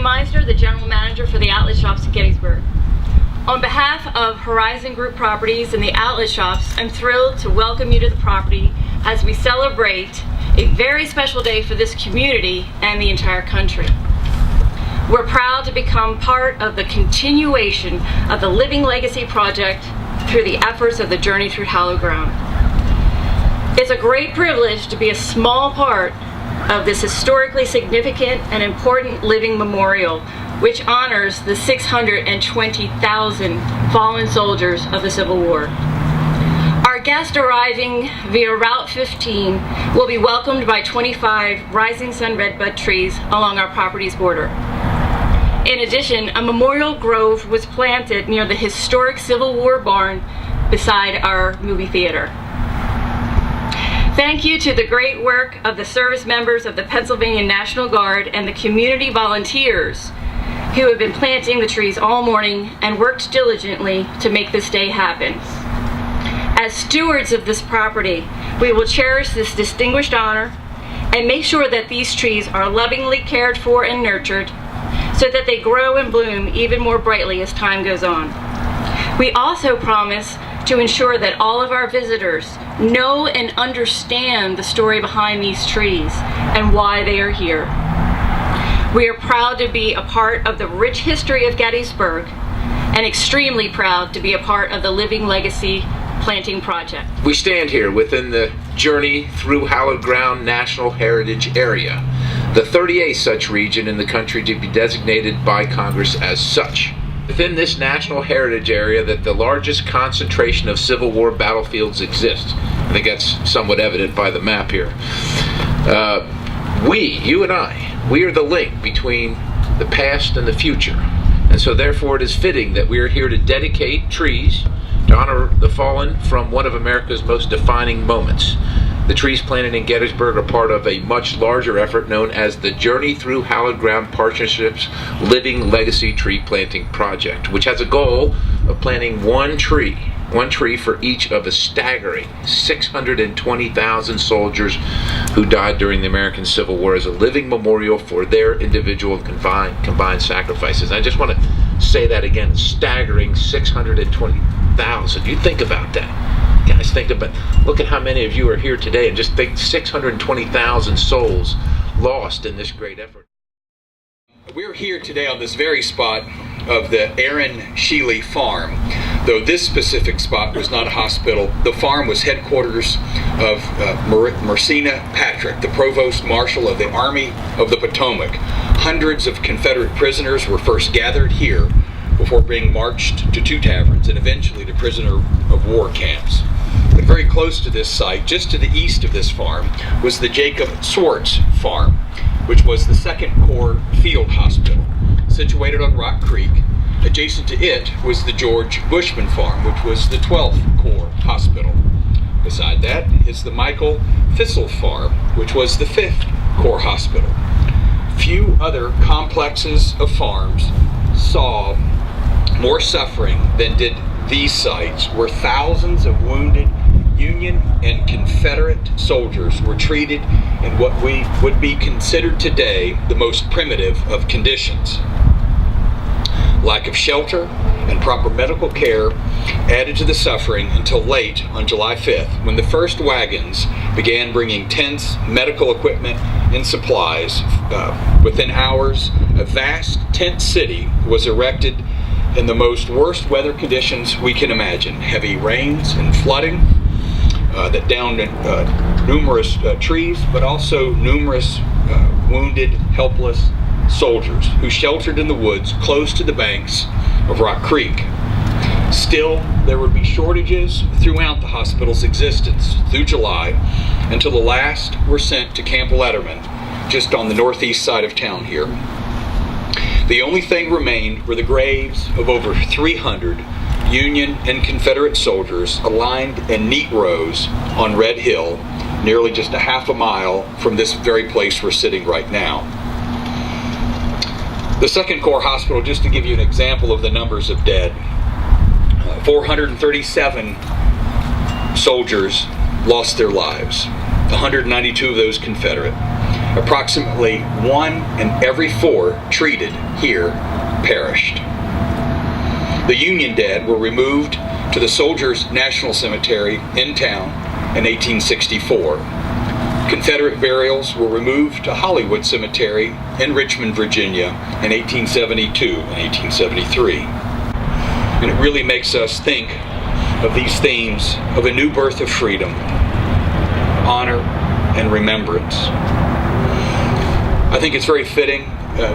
Misener, the General Manager for the Outlet Shops at Gettysburg. On behalf of Horizon Group Properties and the Outlet Shops, I'm thrilled to welcome you to the property as we celebrate a very special day for this community and the entire country. We're proud to become part of the continuation of the Living Legacy Project through the efforts of the Journey Through Hallowed Ground. It's a great privilege to be a small part of this historically significant and important living memorial, which honors the 620,000 fallen soldiers of the Civil War. Our guest arriving via Route 15 will be welcomed by 25 rising sun redbud trees along our property's border. In addition, a memorial grove was planted near the historic Civil War barn beside our movie theater. Thank you to the great work of the service members of the Pennsylvania National Guard and the community volunteers who have been planting the trees all morning and worked diligently to make this day happen. As stewards of this property, we will cherish this distinguished honor and make sure that these trees are lovingly cared for and nurtured so that they grow and bloom even more brightly as time goes on. We also promise to ensure that all of our visitors know and understand the story behind these trees and why they are here. We are proud to be a part of the rich history of Gettysburg and extremely proud to be a part of the Living Legacy Planting Project. We stand here within the Journey Through Hallowed Ground National Heritage Area, the 38th such region in the country to be designated by Congress as such. Within this National Heritage Area that the largest concentration of Civil War battlefields exists. I think that's somewhat evident by the map here. You and I, we are the link between the past and the future. And so therefore it is fitting that we are here to dedicate trees to honor the fallen from one of America's most defining moments. The trees planted in Gettysburg are part of a much larger effort known as the Journey Through Hallowed Ground Partnership's Living Legacy Tree Planting Project, which has a goal of planting one tree for each of a staggering 620,000 soldiers who died during the American Civil War as a living memorial for their individual combined sacrifices. I just want to say that again, staggering 620,000. You think about that. Guys, look at how many of you are here today and just think 620,000 souls lost in this great effort. We're here today on this very spot of the Aaron Sheely Farm. Though this specific spot was not a hospital, the farm was headquarters of Misener Patrick, the Provost Marshal of the Army of the Potomac. Hundreds of Confederate prisoners were first gathered here before being marched to two taverns and eventually to prisoner of war camps. But very close to this site, just to the east of this farm, was the Jacob Swartz Farm, which was the 2nd Corps Field Hospital, situated on Rock Creek. Adjacent to it was the George Bushman Farm, which was the 12th Corps Hospital. Beside that is the Michael Phiel Farm, which was the 5th Corps Hospital. Few other complexes of farms saw more suffering than did these sites, where thousands of wounded Union and Confederate soldiers were treated in what we would be considered today the most primitive of conditions. Lack of shelter and proper medical care added to the suffering until late on July 5th, when the first wagons began bringing tents, medical equipment, and supplies. Within hours, a vast tent city was erected in the most worst weather conditions we can imagine. Heavy rains and flooding that downed numerous trees, but also numerous wounded, helpless soldiers who sheltered in the woods close to the banks of Rock Creek. Still, there would be shortages throughout the hospital's existence through July until the last were sent to Camp Letterman, just on the northeast side of town here. The only thing remained were the graves of over 300 Union and Confederate soldiers aligned in neat rows on Red Hill, nearly just a half a mile from this very place we're sitting right now. The 2nd Corps Hospital, just to give you an example of the numbers of dead, 437 soldiers lost their lives, 192 of those Confederate. approximately 1 in every 4 treated here perished. The Union dead were removed to the Soldiers' National Cemetery in town in 1864. Confederate burials were removed to Hallowed Cemetery in Richmond, Virginia in 1872 and 1873. And it really makes us think of these themes of a new birth of freedom, honor, and remembrance. I think it's very fitting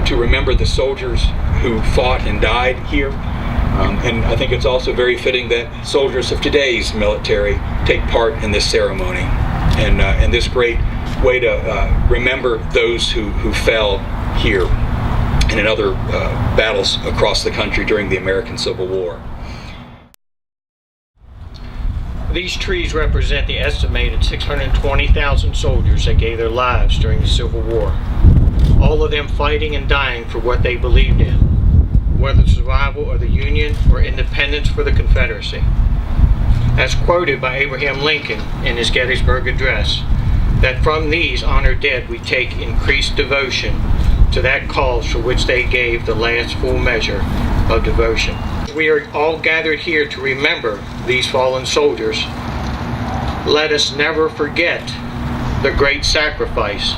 to remember the soldiers who fought and died here. And I think it's also very fitting that soldiers of today's military take part in this ceremony and this great way to remember those who fell here and in other battles across the country during the American Civil War. These trees represent the estimated 620,000 soldiers that gave their lives during the Civil War. All of them fighting and dying for what they believed in, whether survival of the Union or independence for the Confederacy. As quoted by Abraham Lincoln in his Gettysburg Address, that from these honored dead we take increased devotion to that cause for which they gave the last full measure of devotion. We are all gathered here to remember these fallen soldiers. Let us never forget the great sacrifice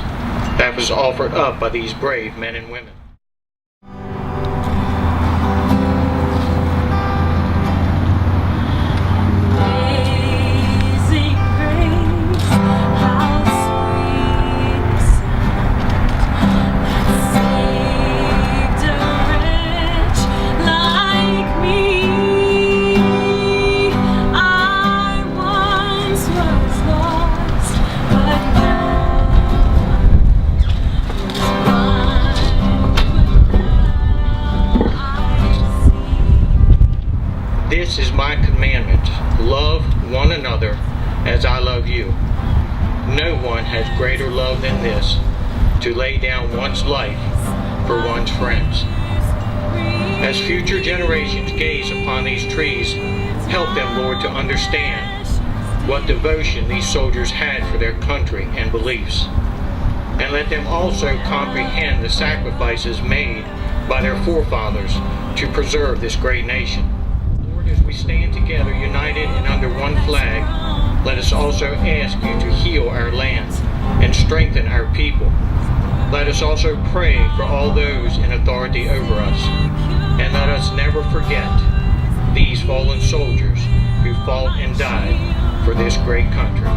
that was offered up by these brave men and women. This is my commandment, love one another as I love you. No one has greater love than this, to lay down one's life for one's friends. As future generations gaze upon these trees, help them, Lord, to understand what devotion these soldiers had for their country and beliefs. And let them also comprehend the sacrifices made by their forefathers to preserve this great nation. As we stand together, united and under one flag, let us also ask you to heal our land and strengthen our people. Let us also pray for all those in authority over us. And let us never forget these fallen soldiers who fought and died for this great country.